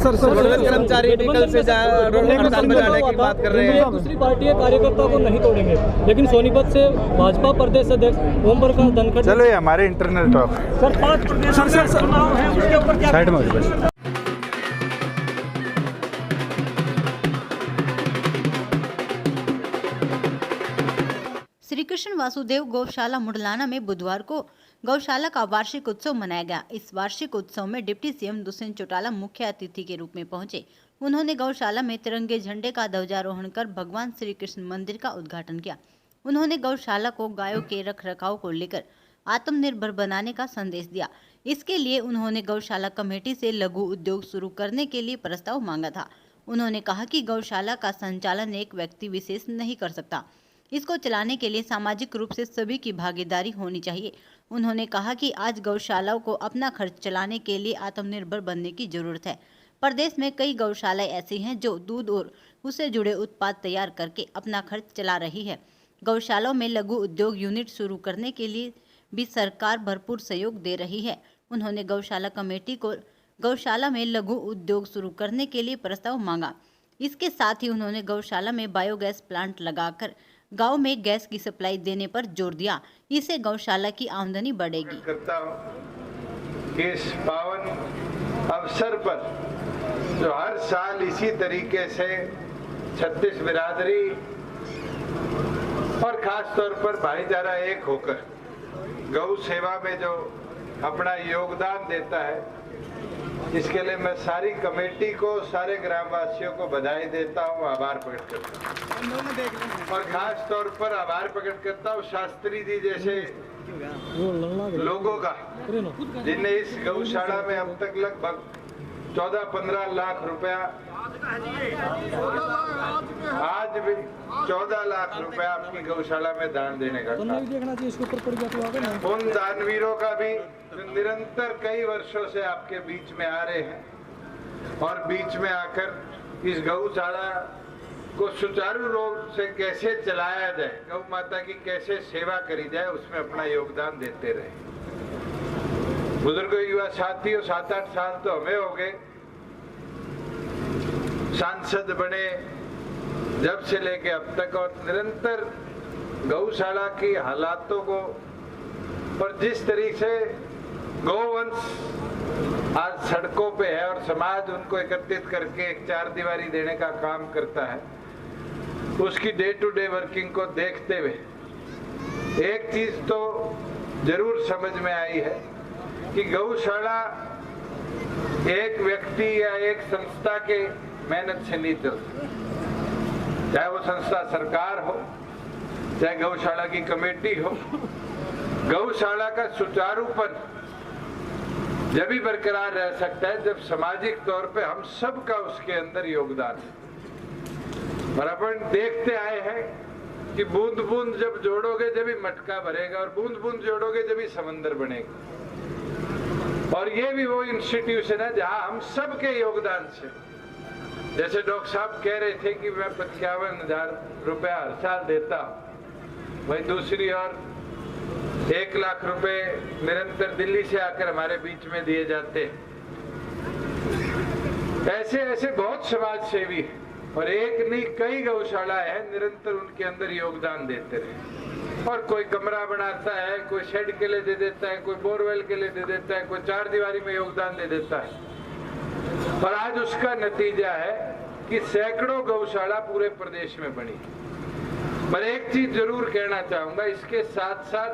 कर्मचारी कल से हड़ताल पर जाने की बात कर रहे हैं। दूसरी पार्टी के कार्यकर्ताओं को नहीं तोड़ेंगे, लेकिन सोनीपत से भाजपा प्रदेश अध्यक्ष ओम प्रकाश धनखड़। चलो ये हमारे इंटरनल टॉक सर 5 प्रदेश चुनाव है, उसके ऊपर क्या साइड में हो बस। श्री कृष्ण वासुदेव गौशाला मुडलाना में बुधवार को गौशाला का वार्षिक उत्सव मनाया गया। इस वार्षिक उत्सव में डिप्टी सीएम दुष्यंत चौटाला मुख्य अतिथि के रूप में पहुंचे। उन्होंने गौशाला में तिरंगे झंडे का ध्वजारोहण कर भगवान श्री कृष्ण मंदिर का उद्घाटन किया। उन्होंने गौशाला को गायों के रखरखाव को लेकर आत्मनिर्भर बनाने का संदेश दिया। इसके लिए उन्होंने गौशाला कमेटी से लघु उद्योग शुरू करने के लिए प्रस्ताव मांगा था। उन्होंने कहा कि गौशाला का संचालन एक व्यक्ति विशेष नहीं कर सकता, इसको चलाने के लिए सामाजिक रूप से सभी की भागीदारी होनी चाहिए। उन्होंने कहा कि आज गौशालाओं को अपना खर्च चलाने के लिए आत्मनिर्भर बनने की जरूरत है। प्रदेश में कई गौशालाएं ऐसी हैं जो दूध और उससे जुड़े उत्पाद तैयार करके अपना खर्च चला रही है। गौशालाओं में लघु उद्योग यूनिट शुरू करने के लिए भी सरकार भरपूर सहयोग दे रही है। उन्होंने गौशाला कमेटी को गौशाला में लघु उद्योग शुरू करने के लिए प्रस्ताव मांगा। इसके साथ ही उन्होंने गौशाला में बायोगैस प्लांट लगाकर गांव में गैस की सप्लाई देने पर जोर दिया। इससे गौशाला की आमदनी बढ़ेगी। करता हूं कि इस पावन अवसर पर जो हर साल इसी तरीके से 36 बिरादरी और खास तौर पर भाईचारा एक होकर गौ सेवा में जो अपना योगदान देता है, इसके लिए मैं सारी कमेटी को, सारे ग्रामवासियों को बधाई देता हूँ, आभार प्रकट करता हूँ। और खास तौर पर आभार प्रकट करता हूँ शास्त्री जी जैसे लोगों का, जिनने इस गौशाला में अब तक लगभग 14-15 लाख रुपया, आज भी 14 लाख रुपया आपकी गौशाला में दान देने का काम। उन दानवीरों का भी जो निरंतर कई वर्षों से आपके बीच में आ रहे हैं और बीच में आकर इस गौशाला को सुचारू रूप से कैसे चलाया जाए, गौ माता की कैसे सेवा करी जाए, उसमें अपना योगदान देते रहे। बुजुर्ग युवा साथियों, 7-8 साल तो हमें हो गए सांसद बने जब से लेके अब तक, और निरंतर गौशाला की हालातों को और जिस तरीके से गौवंश आज सड़कों पे है और समाज उनको एकत्रित करके एक 4 दीवारी देने का काम करता है, उसकी डे टू डे वर्किंग को देखते हुए एक चीज तो जरूर समझ में आई है कि गौशाला एक व्यक्ति या एक संस्था के मेहनत से नहीं चलती। चाहे वो संस्था सरकार हो, चाहे गौशाला की कमेटी हो, गौशाला का सुचारूपन जब भी बरकरार रह सकता है जब सामाजिक तौर पे हम सब का उसके अंदर योगदान है। और अपन देखते आए हैं कि बूंद बूंद जब जोड़ोगे जब ही मटका भरेगा, और बूंद बूंद जोड़ोगे जब ही समंदर बनेगा। और ये भी वो इंस्टीट्यूशन है जहां हम सब के योगदान से, जैसे डॉक्टर साहब कह रहे थे कि मैं 55,000 रुपया हर साल देता हूं, वही दूसरी ओर 1 लाख रुपए निरंतर दिल्ली से आकर हमारे बीच में दिए जाते हैं। ऐसे ऐसे बहुत समाज सेवी हैं और एक नहीं कई गौशाला है निरंतर उनके अंदर योगदान देते रहे। और कोई कमरा बनाता है, कोई शेड के लिए दे देता है, कोई बोरवेल के लिए दे देता है, कोई 4 दीवारी में योगदान दे देता है। और आज उसका नतीजा है कि सैकड़ों गौशाला पूरे प्रदेश में बनी। पर एक चीज जरूर कहना चाहूंगा, इसके साथ साथ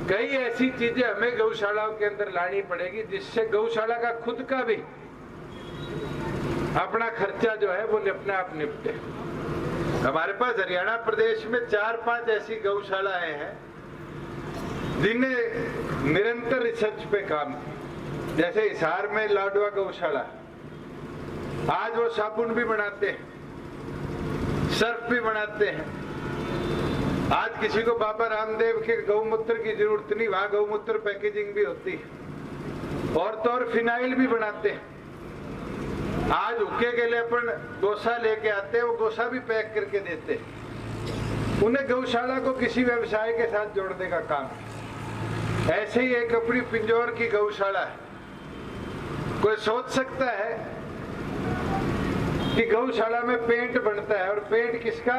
कई ऐसी चीजें हमें गौशालाओं के अंदर लानी पड़ेगी जिससे गौशाला का खुद का भी अपना खर्चा जो है वो अपने आप निपटे। हमारे पास हरियाणा प्रदेश में 4-5 ऐसी गौशालाएं हैं जिन्हें निरंतर रिसर्च पे काम किया। जैसे हिसार में लाडवा गौशाला, आज वो साबुन भी बनाते हैं, सर्फ भी बनाते हैं। आज किसी को बाबा रामदेव के गौमूत्र की जरूरत नहीं, वहां गौमूत्र पैकेजिंग भी होती है। और तो और फिनाइल भी बनाते हैं। आज हुक्के के लिए अपन गोसा लेके आते हैं, वो गोसा भी पैक करके देते हैं। उन्हें गौशाला को किसी व्यवसाय के साथ जोड़ने का काम है। ऐसे ही एक अपनी पिंजौर की गौशाला है। कोई सोच सकता है कि गौशाला में पेंट बनता है, और पेंट किसका?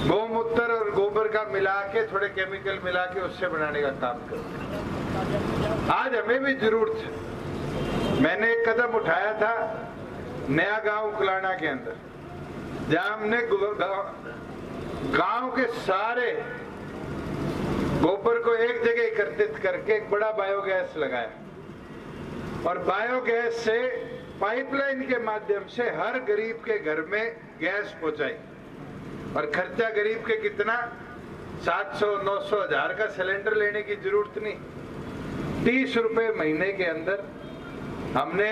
गौमूत्र और गोबर का मिला के, थोड़े केमिकल मिला के उससे बनाने का काम करते हैं। आज हमें भी जरूरत है। मैंने एक कदम उठाया था नया गांव कुलाना के अंदर, जहां हमने गांव के सारे गोबर को एक जगह एकत्रित करके एक बड़ा बायोगैस लगाया, और बायोगैस से पाइपलाइन के माध्यम से हर गरीब के घर में गैस पहुंचाई। और खर्चा गरीब के कितना? 700, 900, 1000 का सिलेंडर लेने की जरूरत नहीं। 30 रुपए महीने के अंदर हमने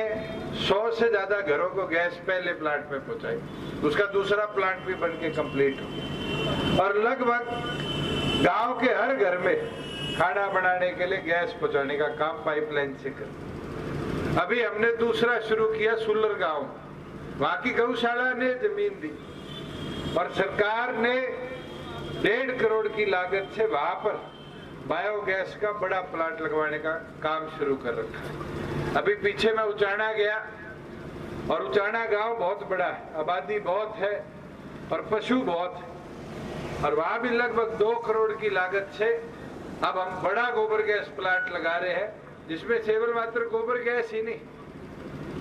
100 से ज्यादा घरों को गैस पहले प्लांट में पहुंचाई। उसका दूसरा प्लांट भी बन के कंप्लीट हो गया, और लगभग गांव के हर घर में खाना बनाने के लिए गैस पहुंचाने का काम पाइपलाइन से कर। अभी हमने दूसरा शुरू किया सुलर गांव, वहां की गौशाला ने जमीन दी और सरकार ने 1.5 करोड़ की लागत से वहां पर बायोगैस का बड़ा प्लांट लगवाने का काम शुरू कर रखा है। अभी पीछे मैं उचाना गया, और उचाना गांव बहुत बड़ा है, आबादी बहुत है और पशु बहुत है, और वहां भी लगभग 2 करोड़ की लागत से अब हम बड़ा गोबर गैस प्लांट लगा रहे हैं, जिसमें केवल मात्र गोबर गैस ही नहीं,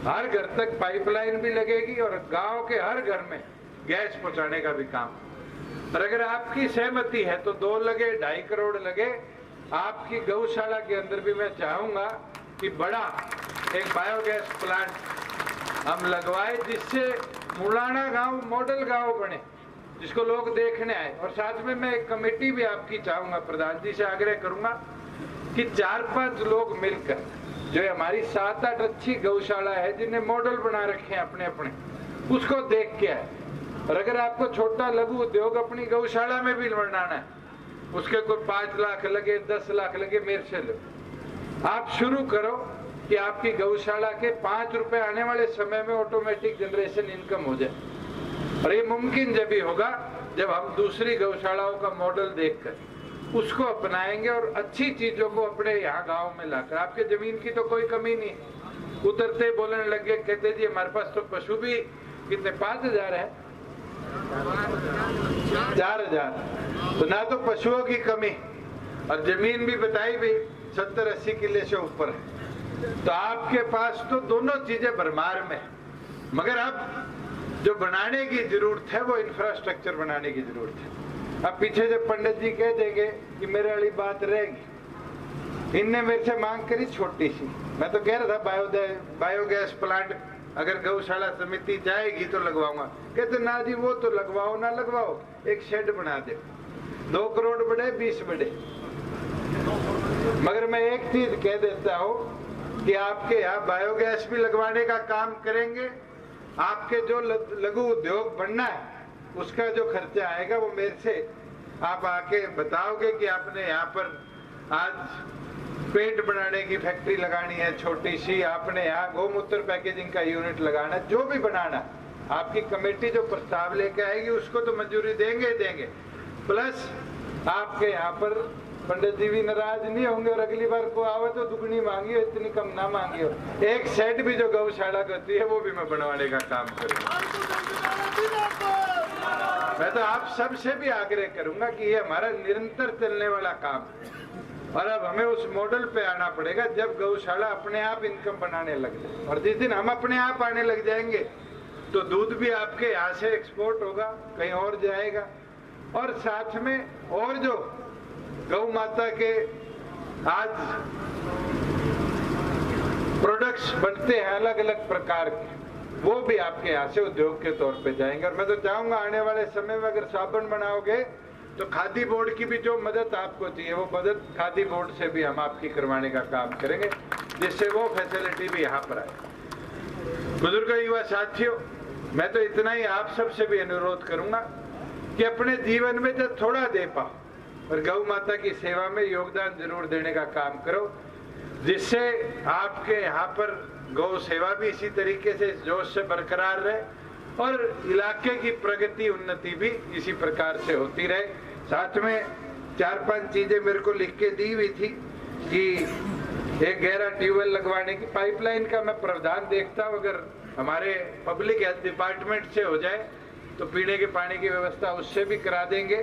हर घर तक पाइपलाइन भी लगेगी और गांव के हर घर में गैस पहुंचाने का भी काम। और अगर आपकी सहमति है तो 2 लगे, 2.5 करोड़ लगे, आपकी गौशाला के अंदर भी मैं चाहूंगा कि बड़ा एक बायोगैस प्लांट हम लगवाए, जिससे मुलाना गांव मॉडल गांव बने, जिसको लोग देखने आए। और साथ में मैं एक कमेटी भी आपकी चाहूंगा, प्रधान जी से आग्रह करूंगा कि 4-5 लोग मिलकर, जो हमारी 7-8 अच्छी गौशाला है जिन्हें मॉडल बना रखे हैं अपने अपने, उसको देख के आए। और अगर आपको छोटा लघु उद्योग अपनी गौशाला में भी बनाना है, उसके कोई 5 लाख लगे, 10 लाख लगे, मेरे से लो, आप शुरू करो कि आपकी गौशाला के 5 रुपए आने वाले समय में ऑटोमेटिक जनरेशन इनकम हो जाए। और ये मुमकिन जब भी होगा जब हम दूसरी गौशालाओं का मॉडल देखकर उसको अपनाएंगे और अच्छी चीजों को अपने यहाँ गांव में लाकर। आपके जमीन की तो कोई कमी नहीं, उतरते बोलने लगे, कहते जी हमारे पास तो पशु भी कितने 5000 है, 4000, तो ना तो पशुओं की कमी और जमीन भी बताई भी 70-80 किले से ऊपर है। तो आपके पास तो दोनों चीजें भरमार में, मगर अब जो बनाने की जरूरत है वो इंफ्रास्ट्रक्चर बनाने की जरूरत है। अब पीछे जब पंडित जी कह देंगे कि मेरे वाली बात रहेगी, इनने मेरे से मांग करी छोटी सी, मैं तो कह रहा था बायोगैस प्लांट अगर गौशाला समिति चाहेगी तो लगवाऊंगा। कहते ना जी वो तो लगवाओ ना लगवाओ, एक शेड बना दे, 2 करोड़ बढ़े 20 बढ़े। मगर मैं एक चीज कह देता हूँ कि आपके यहाँ बायोगैस भी लगवाने का काम करेंगे। आपके जो लघु उद्योग बनना है उसका जो खर्चा आएगा वो मेरे से आप आके बताओगे कि आपने यहाँ पर आज पेंट बनाने की फैक्ट्री लगानी है छोटी सी, आपने यहाँ गौमूत्र पैकेजिंग का यूनिट लगाना, जो भी बनाना, आपकी कमेटी जो प्रस्ताव लेके आएगी उसको तो मंजूरी देंगे ही देंगे। प्लस आपके यहाँ पर पंडित जी भी नाराज नहीं होंगे और अगली बार को आवे तो दुगनी मांगियो, इतनी कम ना मांगियो। एक सेट भी जो गौशाला करती है वो भी मैं बनवाने का काम करूँगा। मैं तो आप सबसे भी आग्रह करूंगा कि ये हमारा निरंतर चलने वाला काम है, और अब हमें उस मॉडल पे आना पड़ेगा जब गौशाला अपने आप इनकम बनाने लग जाए। और जिस दिन हम अपने आप आने लग जाएंगे तो दूध भी आपके यहाँ से एक्सपोर्ट होगा, कहीं और जाएगा, और साथ में और जो गौ माता के आज प्रोडक्ट्स बनते हैं अलग अलग प्रकार के, वो भी आपके यहाँ से उद्योग के तौर पे जाएंगे। और मैं तो चाहूंगा आने वाले समय में अगर साबुन बनाओगे तो खादी बोर्ड की भी जो मदद आपको चाहिए वो मदद खादी बोर्ड से भी हम आपकी करवाने का काम करेंगे, जिससे वो फैसिलिटी भी यहाँ पर आए। बुजुर्ग युवा साथियों, मैं तो इतना ही आप सबसे भी अनुरोध करूंगा कि अपने जीवन में जब थोड़ा दे पाओ और गौ माता की सेवा में योगदान जरूर देने का काम करो, जिससे आपके यहाँ पर गौ सेवा भी इसी तरीके से जोश से बरकरार रहे और इलाके की प्रगति उन्नति भी इसी प्रकार से होती रहे। साथ में 4-5 चीजें मेरे को लिख के दी हुई थी कि एक गहरा ट्यूबवेल लगवाने की पाइपलाइन का मैं प्रावधान देखता हूँ। अगर हमारे पब्लिक हेल्थ डिपार्टमेंट से हो जाए तो पीने के पानी की व्यवस्था उससे भी करा देंगे।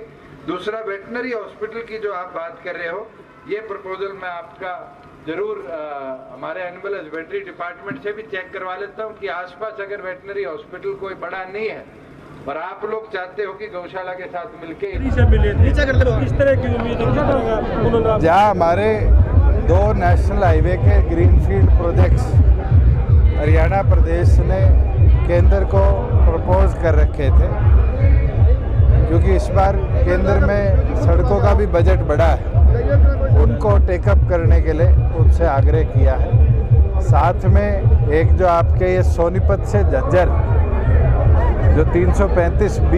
दूसरा, वेटनरी हॉस्पिटल की जो आप बात कर रहे हो, ये प्रपोजल मैं आपका जरूर हमारे एनिमल हस्बेंड्री डिपार्टमेंट से भी चेक करवा लेता हूँ कि आसपास अगर वेटनरी हॉस्पिटल कोई बड़ा नहीं है और आप लोग चाहते हो कि गौशाला के साथ मिलके इस तरह की उम्मीद जहाँ हमारे 2 नेशनल हाईवे के ग्रीनफील्ड प्रोजेक्ट्स हरियाणा प्रदेश ने केंद्र को प्रपोज कर रखे थे, क्योंकि इस बार केंद्र में सड़कों का भी बजट बढ़ा है, उनको टेकअप करने के लिए उनसे आग्रह किया है। साथ में एक जो आपके ये सोनीपत से झज्जर जो 335B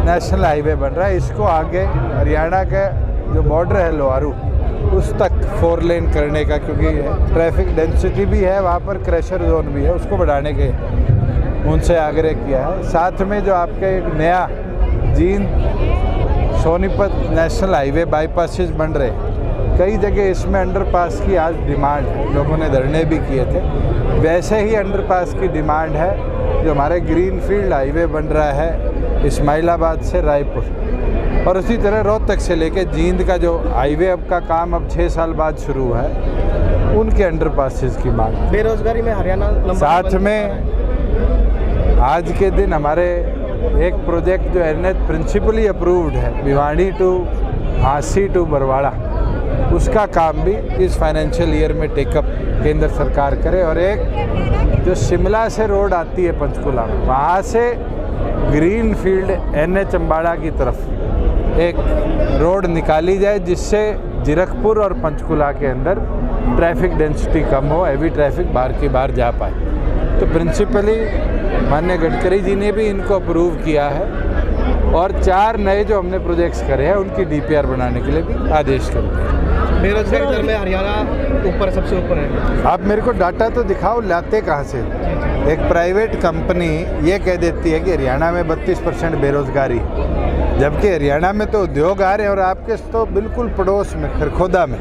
नेशनल हाईवे बन रहा है, इसको आगे हरियाणा का जो बॉर्डर है लोहारू उस तक 4 लेन करने का, क्योंकि ट्रैफिक डेंसिटी भी है वहाँ पर, क्रैशर जोन भी है, उसको बढ़ाने के उनसे आग्रह किया है। साथ में जो आपके एक नया Jind Sonipat national highway bypasses बन रहे हैं, कई जगह इसमें अंडरपास की आज डिमांड है, लोगों ने धरने भी किए थे। वैसे ही अंडरपास की डिमांड है जो हमारे ग्रीनफील्ड हाईवे बन रहा है इस्माइलाबाद से रायपुर, और उसी तरह रोहतक से लेके जींद का जो हाईवे अब का काम अब 6 साल बाद शुरू हुआ है, उनके अंडरपासेस की मांग। बेरोजगारी में हरियाणा साथ में आज के दिन हमारे एक प्रोजेक्ट जो NH प्रिंसिपली अप्रूव्ड है, भिवाड़ी टू झांसी टू बरवाड़ा, उसका काम भी इस फाइनेंशियल ईयर में टेकअप केंद्र सरकार करे। और एक जो शिमला से रोड आती है पंचकुला में, वहाँ से ग्रीन फील्ड NH अम्बाड़ा की तरफ एक रोड निकाली जाए, जिससे जीरकपुर और पंचकुला के अंदर ट्रैफिक डेंसिटी कम हो, हैवी ट्रैफिक बाहर की बाहर जा पाए। तो प्रिंसिपली माननीय गडकरी जी ने भी इनको अप्रूव किया है, और 4 नए जो हमने प्रोजेक्ट्स करे हैं उनकी DPR बनाने के लिए भी आदेश कर दिए। बेरोजगारी दर में हरियाणा ऊपर, सबसे ऊपर है। आप मेरे को डाटा तो दिखाओ, लाते कहाँ से? एक प्राइवेट कंपनी ये कह देती है कि हरियाणा में 32% बेरोजगारी, जबकि हरियाणा में तो उद्योग आ रहे हैं। और आपके तो बिल्कुल पड़ोस में खरखोदा में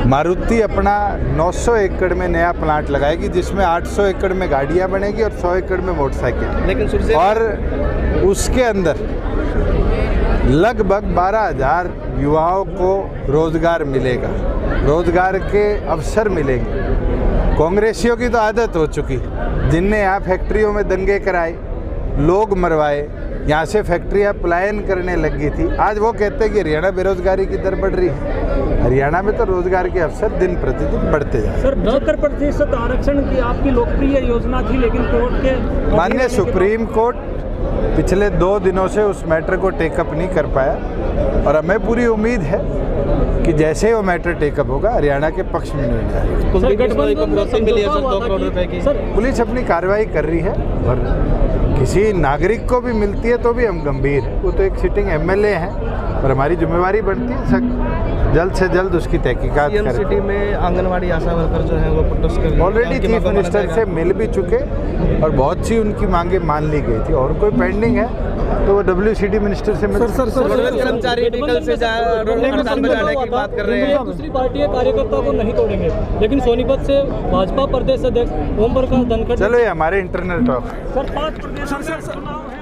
मारुति अपना 900 एकड़ में नया प्लांट लगाएगी, जिसमें 800 एकड़ में गाड़ियाँ बनेगी और 100 एकड़ में मोटरसाइकिल, लेकिन और उसके अंदर लगभग 12,000 युवाओं को रोजगार मिलेगा, रोजगार के अवसर मिलेंगे। कांग्रेसियों की तो आदत हो चुकी, जिनने यहाँ फैक्ट्रियों में दंगे कराए, लोग मरवाए, यहाँ से फैक्ट्रियाँ पलायन करने लगी थी। आज वो कहते हैं कि हरियाणा बेरोजगारी की दर बढ़ रही है। हरियाणा में तो रोजगार के अवसर दिन प्रतिदिन बढ़ते जा रहे हैं। सर, 72% आरक्षण की आपकी लोकप्रिय योजना थी, लेकिन कोर्ट के माननीय सुप्रीम कोर्ट पिछले 2 दिनों से उस मैटर को टेकअप नहीं कर पाया, और हमें पूरी उम्मीद है कि जैसे ही वो मैटर टेकअप होगा हरियाणा के पक्ष में नहीं जाएगा। पुलिस अपनी कार्रवाई कर रही है, और किसी नागरिक को भी मिलती है तो भी हम गंभीर हैं। वो तो एक सिटिंग MLA हैं, और हमारी जिम्मेवारी बनती है जल्द से जल्द उसकी तहकीकात करें। सिटी में आंगनवाड़ी आशा वर्कर जो है वो प्रोटेस्ट कर रही है। ऑलरेडी चीफ मिनिस्टर से मिल भी चुके, और बहुत सी उनकी मांगे मान ली गई थी, और कोई पेंडिंग है तो वो WCD मिनिस्टर से मिल। कर्मचारी हड़ताल बजाने की बात कर रहे हैं। दूसरी पार्टी के कार्यकर्ताओं को नहीं तोड़ेंगे, लेकिन सोनीपत से भाजपा प्रदेश अध्यक्ष ओम प्रकाश धनखड़। चलो, ये हमारे इंटरनल टॉक। सर, 5 प्रदेश चुनाव है।